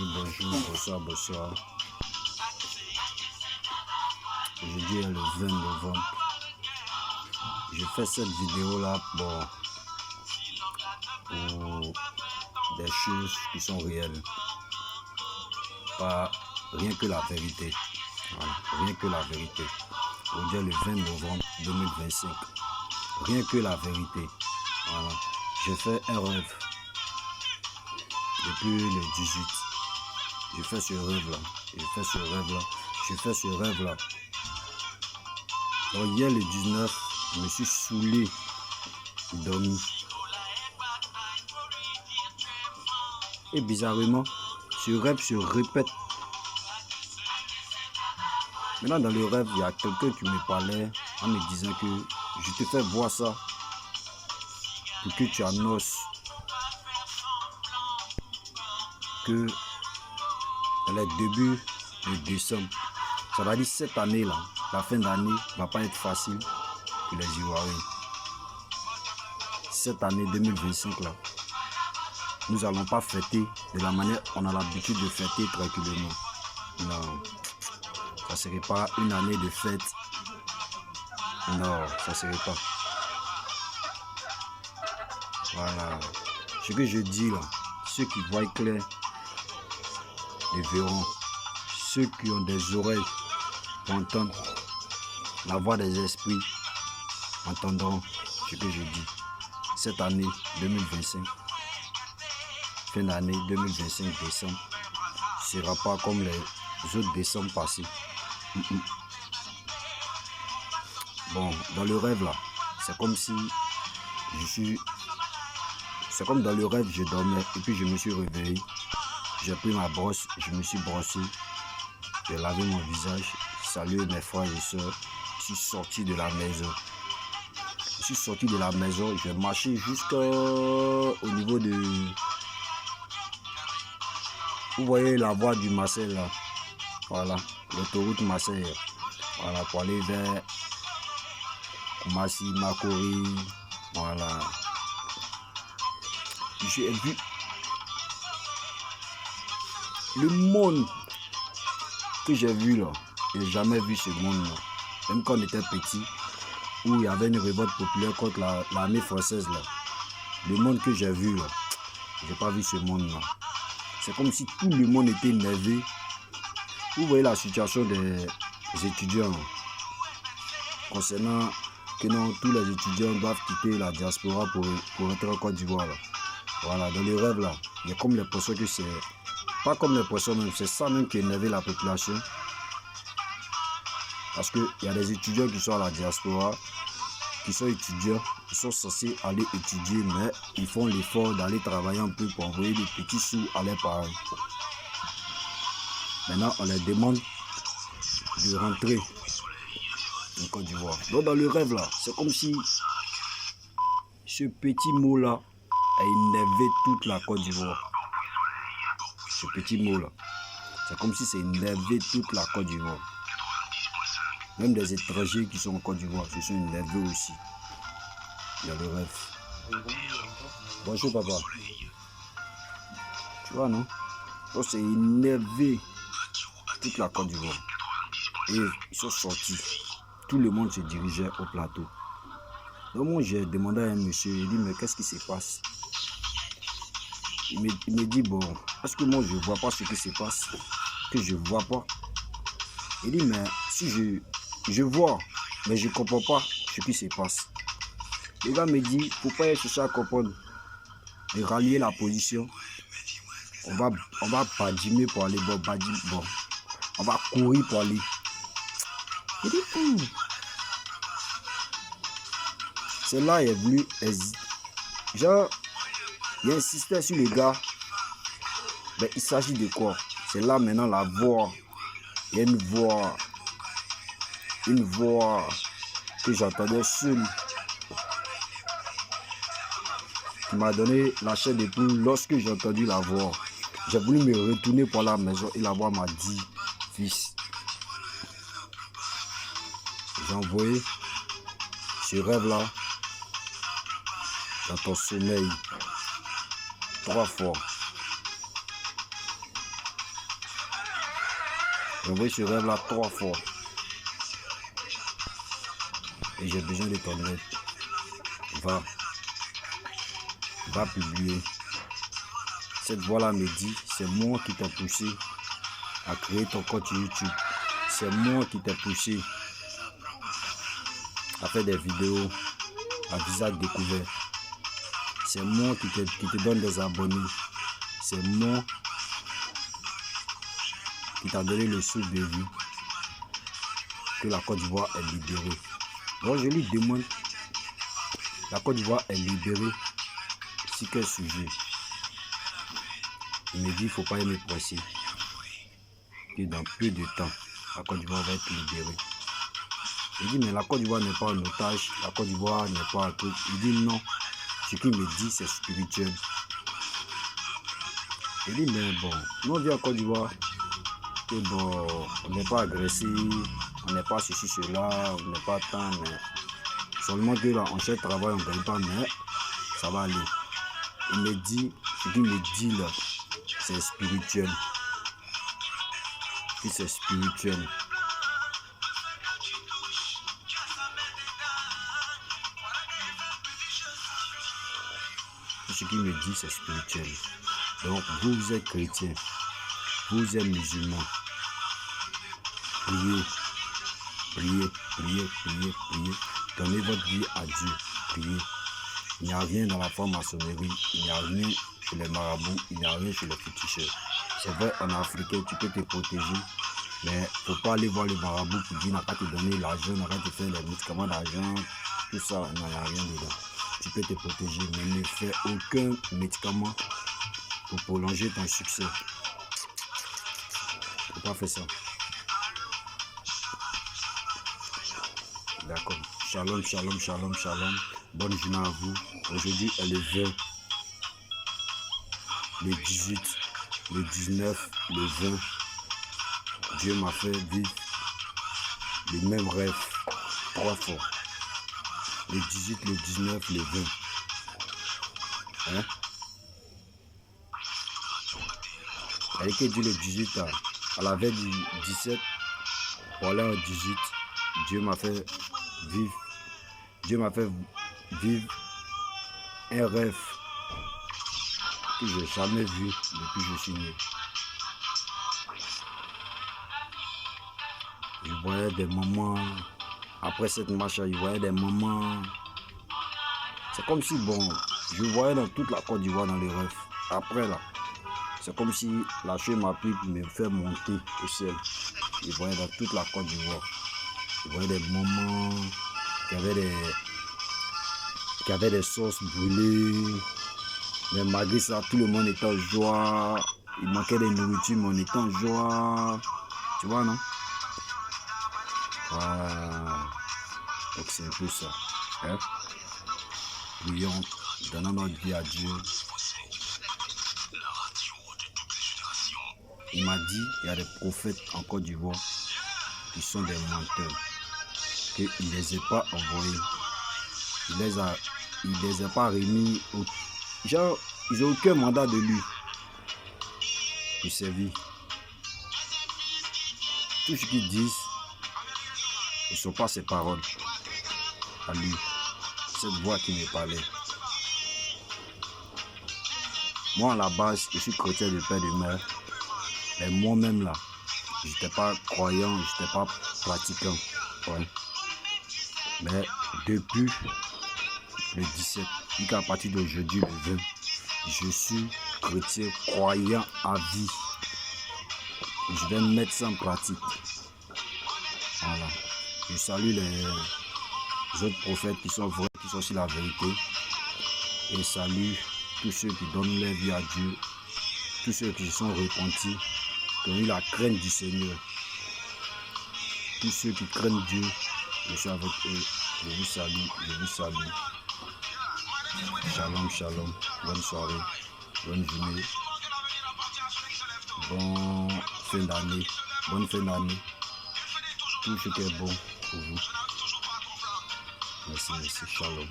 Bonjour, bonsoir. Aujourd'hui est le 20 novembre. Je fais cette vidéo là pour des choses qui sont réelles. Pas rien que la vérité. Voilà, rien que la vérité. Aujourd'hui est le 20 novembre 2025. Rien que la vérité. Voilà. J'ai fait un rêve depuis le 18. Je fais ce rêve là. Donc hier le 19, je me suis saoulé, dormi. Et bizarrement, ce rêve se répète. Maintenant dans le rêve, il y a quelqu'un qui me parlait en me disant que je te fais voir ça pour que tu annonces que dans les débuts de décembre, ça va dire cette année là, la fin d'année va pas être facile pour les Ivoiriens. Cette année 2025 là, nous allons pas fêter de la manière qu'on a l'habitude de fêter tranquillement. Non, ça serait pas une année de fête. Non, ça serait pas. Voilà. Ce que je dis là, ceux qui voient clair les verront. Ceux qui ont des oreilles pour entendre la voix des esprits entendront ce que je dis. Cette année 2025, fin d'année 2025 décembre, ne sera pas comme les autres décembre passés. Bon, dans le rêve là, c'est comme si c'est comme dans le rêve, je dormais et puis je me suis réveillé. J'ai pris ma brosse, je me suis brossé, j'ai lavé mon visage, salué mes frères et soeurs, je suis sorti de la maison. J'ai marché jusqu'au niveau de... Vous voyez la voie du Marseille là, voilà, l'autoroute Marseille, voilà, pour aller vers Koumassi, Makori, voilà. J'ai vu le monde que j'ai vu là. J'ai jamais vu ce monde là. Même quand on était petit, où il y avait une révolte populaire contre l'armée française là. Le monde que j'ai vu là, j'ai pas vu ce monde là. C'est comme si tout le monde était énervé. Vous voyez la situation des étudiants là, concernant que non, tous les étudiants doivent quitter la diaspora pour rentrer en Côte d'Ivoire là. Voilà, dans les rêves là, il y a comme l'impression que c'est... Pas comme l'impression même, c'est ça même qui énerve la population. Parce qu'il y a des étudiants qui sont à la diaspora, qui sont étudiants, qui sont censés aller étudier, mais ils font l'effort d'aller travailler un peu pour envoyer des petits sous à leurs parents. Maintenant, on leur demande de rentrer en Côte d'Ivoire. Donc dans le rêve là, c'est comme si ce petit mot là a énervé toute la Côte d'Ivoire. Ce petit mot là, c'est comme si c'est énervé toute la Côte d'Ivoire. Même des étrangers qui sont en Côte d'Ivoire se sont énervés aussi. Il y a le rêve. Bonjour papa. Tu vois non? Donc c'est énervé toute la Côte d'Ivoire. Et ils sont sortis. Tout le monde se dirigeait au plateau. Donc moi j'ai demandé à un monsieur, il dit mais qu'est-ce qui se passe? Il me dit bon, est-ce que moi je vois pas ce qui se passe? Que je vois pas? Il dit mais si je vois, mais je comprends pas ce qui se passe. Le gars me dit, faut pas chercher à comprendre, de rallier la position. On va badiner pour aller bon, on va courir pour aller. Il dit c'est là il est venu genre il insistait sur les gars, mais il s'agit de quoi? C'est là maintenant la voix. Il y a une voix que j'entendais seule, qui m'a donné la chair de poule. Lorsque j'ai entendu la voix, j'ai voulu me retourner pour la maison et la voix m'a dit, fils, j'ai envoyé ce rêve là dans ton sommeil 3 fois. J'ai envoyé ce rêve là 3 fois. Et j'ai besoin de ton aide. Va publier. Cette voix-là me dit, c'est moi qui t'ai poussé à créer ton compte YouTube. C'est moi qui t'ai poussé à faire des vidéos à visage découvert. C'est moi qui te donne des abonnés. C'est moi qui t'a donné le souffle de vie que la Côte d'Ivoire est libérée. Donc je lui demande, la Côte d'Ivoire est libérée sur quel sujet? Il me dit, il ne faut pas me presser. Que dans peu de temps, la Côte d'Ivoire va être libérée. Il dit, mais la Côte d'Ivoire n'est pas un otage, la Côte d'Ivoire n'est pas un truc. Il dit, non, ce qu'il me dit, c'est spirituel. Il dit, mais bon, nous on vit en Côte d'Ivoire, que bon, on n'est pas agressé, on n'est pas ceci, cela, on n'est pas tant, mais seulement que là, on cherche travail, on ne gagne pas, mais ça va aller. Il me dit, ce qu'il me dit là, c'est spirituel. Et c'est spirituel. Ce qu'il me dit, c'est spirituel. Donc, vous êtes chrétien, vous êtes musulman. Priez, priez, priez, priez, priez. Donnez votre vie à Dieu. Priez. Il n'y a rien dans la franc-maçonnerie, il n'y a rien chez les marabouts, il n'y a rien chez les féticheurs. C'est vrai, en africain, tu peux te protéger, mais il ne faut pas aller voir le marabout pour dire n'a pas te donner l'argent, n'a pas te faire les médicaments d'argent, tout ça, il n'y a rien dedans. Tu peux te protéger, mais ne fais aucun médicament pour prolonger ton succès. Il ne faut pas faire ça. D'accord. Shalom, shalom, shalom, shalom. Bonne journée à vous. Aujourd'hui est le 20, le 18, le 19, le 20. Dieu m'a fait vivre les mêmes rêves 3 fois. Le 18, le 19, le 20. Hein? Elle était dit le 18 à la veille du 17, pour aller au 18, Dieu m'a fait vivre. Dieu m'a fait vivre un rêve que je n'ai jamais vu depuis que je suis né. Je voyais des moments, après cette marche, je voyais des moments. C'est comme si, bon, je voyais dans toute la Côte d'Ivoire dans les rêves. Après là, c'est comme si la chose m'a pris pour me faire monter au ciel. Je voyais dans toute la Côte d'Ivoire. Je voyais des moments qui avaient des sauces brûlées. Mais malgré ça, tout le monde était en joie. Il manquait de nourriture, mais on était en joie. Tu vois, non? Voilà. Donc c'est un peu ça. Hein? Prions, donnons notre vie à Dieu. Il m'a dit, il y a des prophètes en Côte d'Ivoire qui sont des menteurs. Qu'il ne les a pas envoyés. Il les a pas remis. Genre, ils n'ont aucun mandat de lui pour servir. Tout ce qu'ils disent, ce ne sont pas ses paroles à lui. Cette voix qui me parlait. Moi, à la base, je suis chrétien de père et de mère. Mais moi-même, là, je n'étais pas croyant, je n'étais pas pratiquant. Ouais. Mais depuis le 17, jusqu'à partir d'aujourd'hui, le 20, je suis chrétien croyant à vie. Je vais mettre ça en pratique. Voilà. Je salue les autres prophètes qui sont vrais, qui sont sur la vérité. Et salue tous ceux qui donnent leur vie à Dieu. Tous ceux qui se sont repentis, qui ont eu la crainte du Seigneur. Tous ceux qui craignent Dieu, je suis avec eux. Je vous salue, je vous salue. Shalom, shalom. Bonne soirée, bonne journée. Bonne fin d'année. Bonne fin d'année. Tout ce qui est bon pour vous. Merci, merci. Shalom.